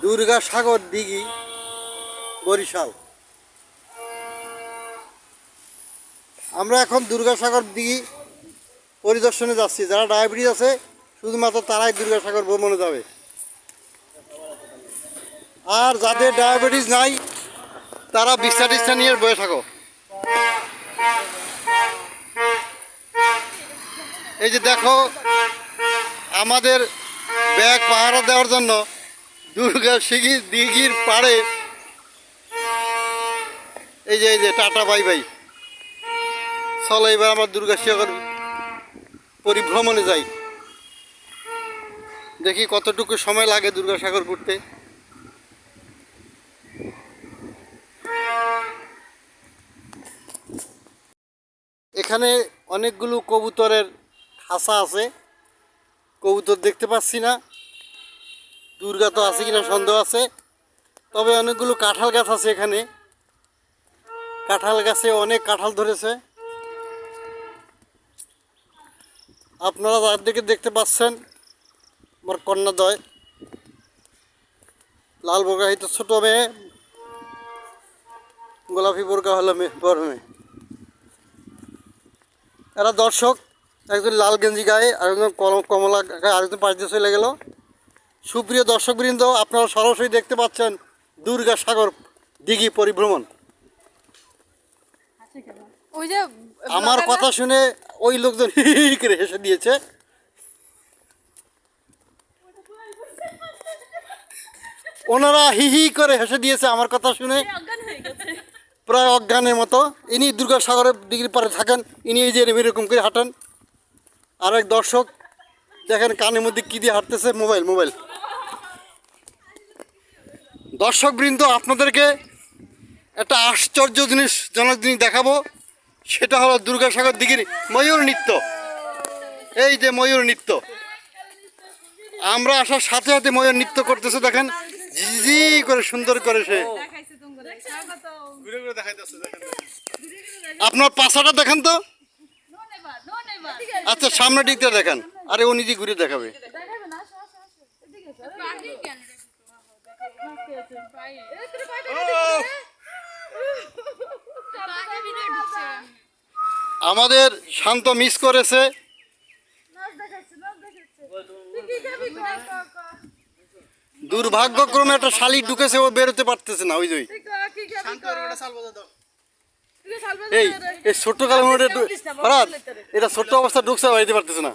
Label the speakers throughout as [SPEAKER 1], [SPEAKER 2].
[SPEAKER 1] দুর্গাসাগর দিঘি, বরিশাল। আমরা এখন দুর্গাসাগর দিঘি পরিদর্শনে যাচ্ছি। যারা ডায়াবেটিস আছে শুধুমাত্র তারাই দুর্গাসাগর ভ্রমণে যাবে, আর যাদের ডায়াবেটিস নাই তারা বিছনা টিছনা নিয়ে বসে থাকো। এই যে দেখো, আমাদের ব্যাগ পাহারা দেওয়ার জন্য দুর্গাসাগর দিঘির পাড়ে এই যে টাটা বাই বাই। চলো এবার আমরা দুর্গাসাগর পরিভ্রমণে যাই, দেখি কতটুকু সময় লাগে দুর্গাসাগর ঘুরতে। এখানে অনেকগুলো কবুতরের খাঁচা আছে, কবুতর দেখতে পাচ্ছি না। দুর্গা তো আছে কিনা সন্দেহ আছে। তবে অনেকগুলো কাঁঠাল গাছ আছে এখানে, কাঁঠাল গাছে অনেক কাঁঠাল ধরেছে। আপনারা যাদেরকে দেখতে পাচ্ছেন আমার কন্যাদ্বয়, লাল বোরকাহিত ছোট মেয়ে, গোলাপি বোরকা হলো বড় মেয়ে। এরা দর্শক, একজন লাল গেঞ্জি গায়ে, আরেকজন কমলা গায়ে, আরেকজন পাশ দিয়ে চলে গেল। সুপ্রিয় দর্শকবৃন্দ, আপনারা সরাসরি দেখতে পাচ্ছেন দুর্গাসাগর দিঘি পরিভ্রমণ। আমার কথা শুনে ওই লোকজন হি হি করে হেসে দিয়েছে। ওনারা হি হি করে হেসে দিয়েছে আমার কথা শুনে, প্রায় অজ্ঞানের মতো। ইনি দুর্গাসাগরের দিঘির পারে থাকেন, ইনি এই যে এরকম করে হাঁটেন। আরেক দর্শক দেখেন কানের মধ্যে কী দিয়ে হাঁটতেছে, মোবাইল। দর্শকবৃন্দ, আপনাদেরকে একটা আশ্চর্যজনক জিনিস দেখাবো। সেটা হলো দুর্গাসাগর দিঘির ময়ূর নৃত্য। এই যে ময়ূর নৃত্য, আমরা আসার সাথে সাথে ময়ূর নৃত্য করতেছে, দেখেন জি করে সুন্দর করে সে। আপনার পাশাটা দেখেন তো, আচ্ছা সামনের দিকটা দেখেন। আরে ও নিজে ঘুরে দেখাবে। আমাদের শান্ত মিস করেছে। দুর্ভাগ্যক্রমে একটা শালিক ঢুকেছে, ও বেরোতে পারতেছে না। ওই এই ছোট্ট কালের মধ্যে এটা ছোট্ট অবস্থা ঢুকছে, বাড়িতে পারতেছে না।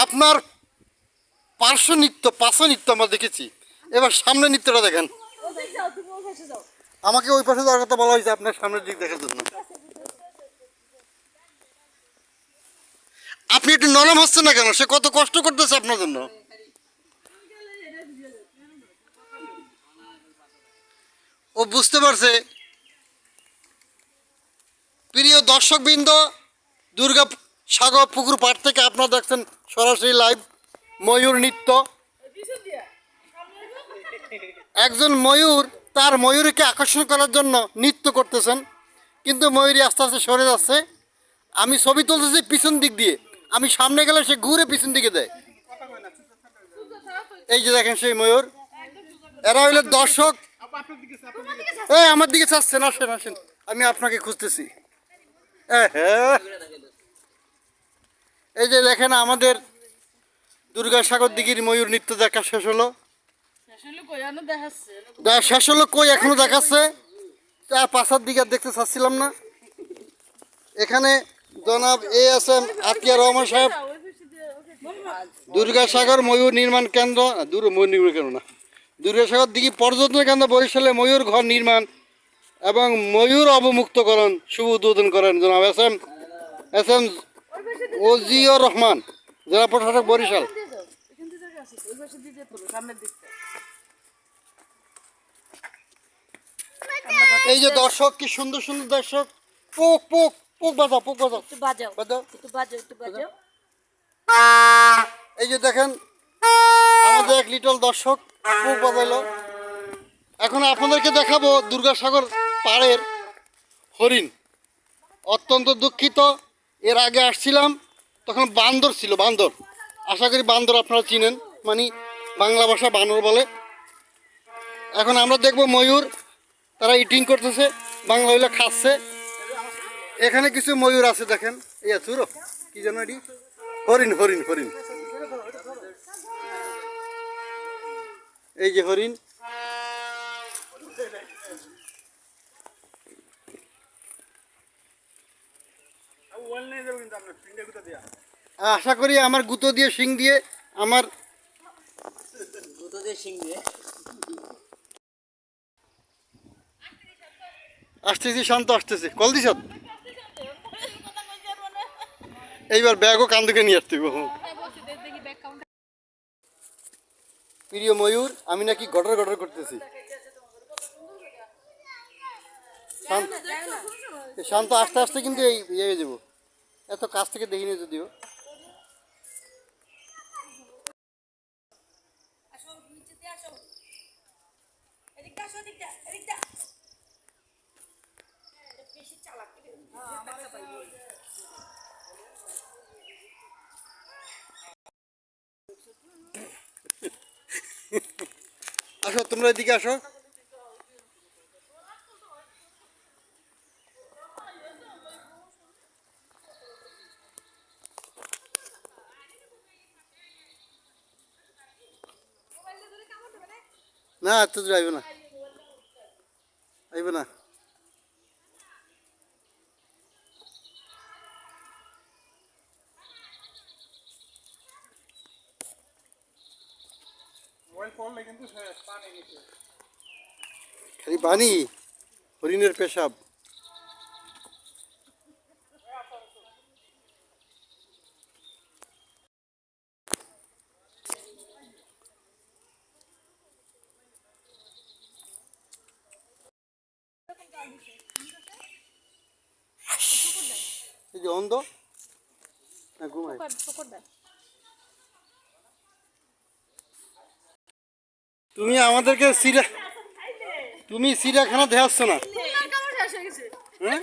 [SPEAKER 1] আপনার পার্শ্ব নৃত্য আমরা দেখেছি, এবার সামনে নৃত্যটা দেখেন। আমাকে ওই পাশে যাওয়ার কথা বলা হয়েছে আপনার সামনের দিক দেখার জন্য। আপনি একটু নরম হচ্ছেন না কেন? সে কত কষ্ট করতেছে আপনার জন্য। ও বুঝতে পারছে। প্রিয় দর্শকবৃন্দ, দুর্গাসাগর পুকুর পাড় থেকে আপনারা দেখছেন সরাসরি লাইভ ময়ূর নৃত্য। একজন ময়ূর তার ময়ূরীকে আকর্ষণ করার জন্য নৃত্য করতেছেন, কিন্তু ময়ূরী আস্তে আস্তে সরে যাচ্ছে। আমি ছবি তুলতেছি পিছন দিক দিয়ে, আমি সামনে গেলে সে ঘুরে পিছন দিকে দেয়। এই যে দেখেন সেই ময়ূর। এরা হইলে দর্শক। এই আমার দিকে চাচ্ছেন, আসেন, আমি আপনাকে খুঁজতেছি। এই যে দেখেন আমাদের দুর্গাসাগর দিঘির ময়ূর নৃত্য দেখা শেষ হলো। কই এখনো দেখাচ্ছে, তার পাশার দিকে দেখতে চাচ্ছিলাম না। এখানে জনাব ASM আতিয়ার রহমান সাহেব দুর্গাসাগর ময়ূর নির্মাণ কেন্দ্র, দুর্গাসাগর দিঘি পর্যটন কেন্দ্র বরিশালে ময়ূর ঘর নির্মাণ এবং ময়ূর অবমুক্তকরণ শুভ উদ্বোধন করেন জনাব এস এম ওজিউর রহমান, জেলা প্রশাসক, বরিশাল। সামনের দিকটা এই যে দর্শক, কি সুন্দর সুন্দর দর্শক। পোক পোক পোক বাজাও, পোক বাজাও,
[SPEAKER 2] একটু বাজাও,
[SPEAKER 1] বাজাও।
[SPEAKER 2] একটু বাজাও, একটু বাজাও।
[SPEAKER 1] এই যে দেখেন আমাদের এক লিটল দর্শক পোক বাজাইলো। এখন আপনাদেরকে দেখাবো দুর্গাসাগর পাড়ের হরিণ। অত্যন্ত দুঃখিত, এর আগে আসছিলাম তখন বান্দর ছিল, বান্দর। আশা করি বান্দর আপনারা চিনেন, মানে বাংলা ভাষা বানর বলে। এখন আমরা দেখব ময়ূর, তারা ইটিং করতেছে, বাংলা হইলে খাচ্ছে। এখানে কিছু ময়ূর আছে দেখেন, এই চুরো কি যেন এটি, হরিণ হরিণ হরিণ, এই যে হরিণ। আশা করি আমার গুঁতো দিয়ে শিং দিয়ে আমার আসতেছি, শান্ত আসতেছি, কল দিস। এইবার ব্যাগও কান্দুকে নিয়ে আসতে হবে। প্রিয় ময়ূর, আমি নাকি গটর গটর করতেছি। শান্ত শান্ত আস্তে আস্তে কিন্তু এই ইয়ে হয়ে যাবো, এত কাছ থেকে দেখিনি যদিও। আসো তোমরা এদিকে আসো। না এত দূর আইব না, আইব না। খালি পানি, হরিণের পেশাব। এই যে অন্ধ না ঘুমায়। তুমি আমাদেরকে তুমি চিড়িয়াখানা দেখাচ্ছ না, হ্যাঁ?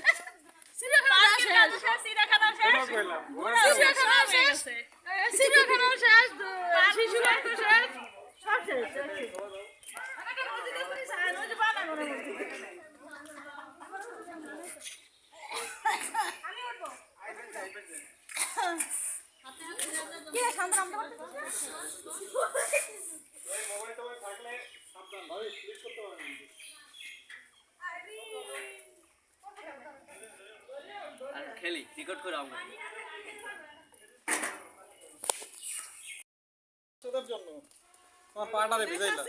[SPEAKER 3] খেলি টিকট করে আমরা
[SPEAKER 4] জন্য তোমার পাটারে ভিজাইলা।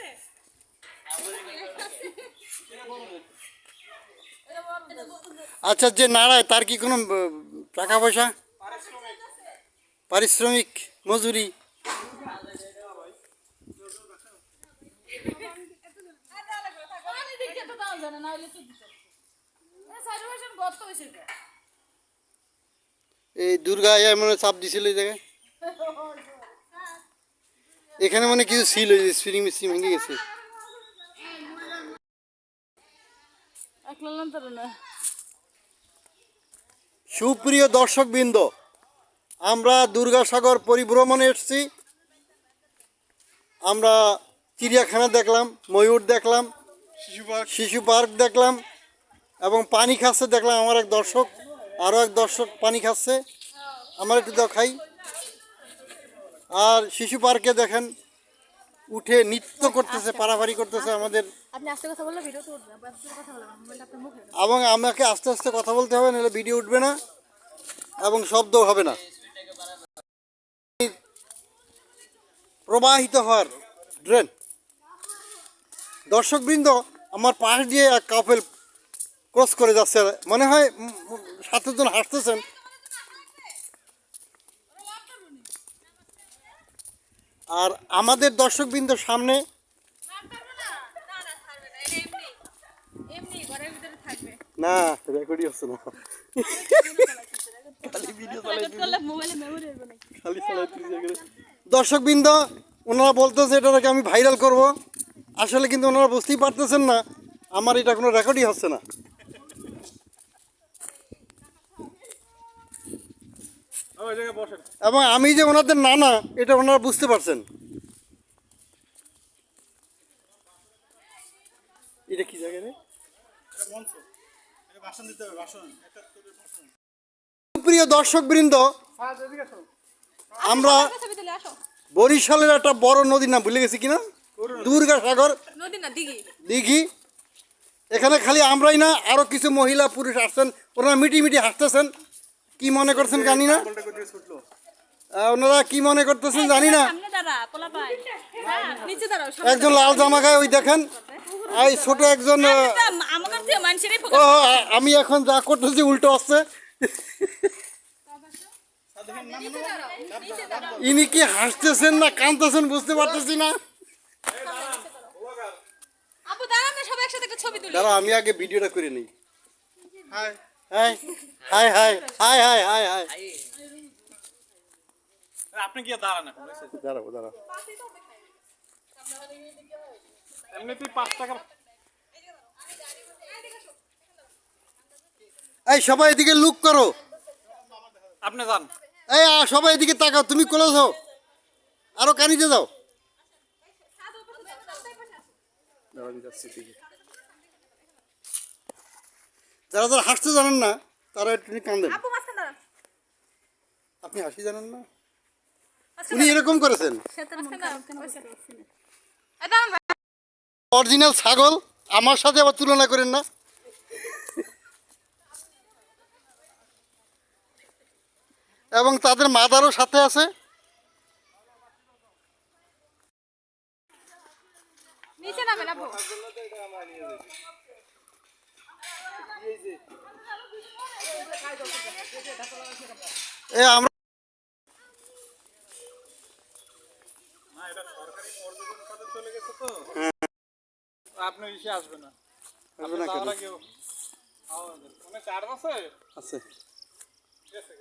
[SPEAKER 1] আচ্ছা, যে নাড়ায় তার কি কোনো টাকা পয়সা, পারিশ্রমিক, মজুরি? এই দুর্গা মনে চাপ দিছিল এই জায়গায়, এখানে মানে কিছু ছিল, স্প্রিং মিস্ত্রি ভেঙে গেছে। সুপ্রিয় দর্শকবৃন্দ, আমরা দুর্গাসাগর পরিভ্রমণে এসেছি। আমরা চিড়িয়াখানা দেখলাম, ময়ূর দেখলাম, শিশু পার্ক দেখলাম এবং পানি খাচ্ছে দেখলাম। আমার এক দর্শক, আরও এক দর্শক পানি খাচ্ছে, আমার একটু দাও খাই। আর শিশু পার্কে দেখেন উঠে নৃত্য করতেছে, পারাপারি করতেছে আমাদের। এবং আমাকে আস্তে আস্তে কথা বলতে হবে, নাহলে ভিডিও উঠবে না এবং শব্দ হবে না। প্রবাহিত হওয়ার ড্রেন। দর্শকবৃন্দ, আমার পাশ দিয়ে এক কাপেল ক্রস করে যাচ্ছে, মনে হয় 7 জন হাসতেছেন। আর আমাদের দর্শকবৃন্দ সামনে না রেকর্ডই হচ্ছে না দর্শক বৃন্দ ওনারা বলতেছে এটাকে আমি ভাইরাল করব আসলে কিন্তু ওনারা বুঝতেই পারতেছেন না আমার এটা কোনো রেকর্ডই হচ্ছে না
[SPEAKER 4] ওই জায়গায় বসেন।
[SPEAKER 1] এবং আমি যে ওনাদের নানা এটা ওনারা বুঝতে পারছেন এটা কি জায়গা রে
[SPEAKER 4] এটা মঞ্চ। এটা ভাষণ দিতে হবে, ভাষণ। একটা তোদের ভাষণ।
[SPEAKER 1] প্রিয় দর্শক বৃন্দ
[SPEAKER 4] স্যার, এদিকে আসো।
[SPEAKER 1] আমরা বরিশালের একটা বড় নদীর নাম ভুলে গেছি কিনা দুর্গাসাগর
[SPEAKER 2] নদী না দিঘি
[SPEAKER 1] দিঘি এখানে খালি আমরাই না আরো কিছু মহিলা পুরুষ আসছেন ওনারা মিটি মিটি হাসতেছেন কি মনে করছেন জানি না
[SPEAKER 4] বলটা কোথায় ছুটলো?
[SPEAKER 1] ওনারা কি মনে করতেছেন জানি না
[SPEAKER 2] সামনে দাঁড়া পোলা পাই নিচে দাঁড়াও
[SPEAKER 1] একজন লাল জামা গায়ে ওই দেখেন এই ছোট একজন
[SPEAKER 2] আমাদের থেকে মানুষেরই
[SPEAKER 1] ও আমি এখন যা করতেছি উল্টো আসছে ইনি কি হাসতেছেন না কাঁদতেছেন বুঝতে পারতেছি না
[SPEAKER 2] আপু দাঁড়ান না সবাই একসাথে একটা ছবি তুলি
[SPEAKER 1] দাঁড়া আমি আগে ভিডিওটা করে নিই
[SPEAKER 4] hi.
[SPEAKER 1] Hi hi hi hi hi hi hi
[SPEAKER 4] আপনি কি আর দাঁড়ান এখন, বুঝছেন?
[SPEAKER 1] দাঁড়াবো দাঁড়াবো
[SPEAKER 4] এমনিতেই 5 টাকা।
[SPEAKER 1] এই সবাই এদিকে লুক করো
[SPEAKER 4] আপনি যান।
[SPEAKER 1] এই সবাই এদিকে তাকাও তুমি কোলে যাও আরো কানিতে যাও যারা যারা হাসতে জানেন না তারা একটু কান্দেন
[SPEAKER 2] আপু মাঝখানে দাঁড়ান
[SPEAKER 1] আপনি হাসি জানেন না উনি এরকম করেছেন অরিজিনাল ছাগল আমার সাথে আবার তুলনা করেন না এবং তাদের মাদারও সাথে আছে
[SPEAKER 2] নিচে নামেন আপু
[SPEAKER 1] আমরা
[SPEAKER 4] না, এটা সরকারি পর্যটন খাতে চলে গেছে তো। আপনি এসে আসবে না।
[SPEAKER 1] আসবে না কেন?
[SPEAKER 4] যাওয়ার আগেও অনেক চার্জ আছে।
[SPEAKER 1] আছে
[SPEAKER 4] ঠিক আছে।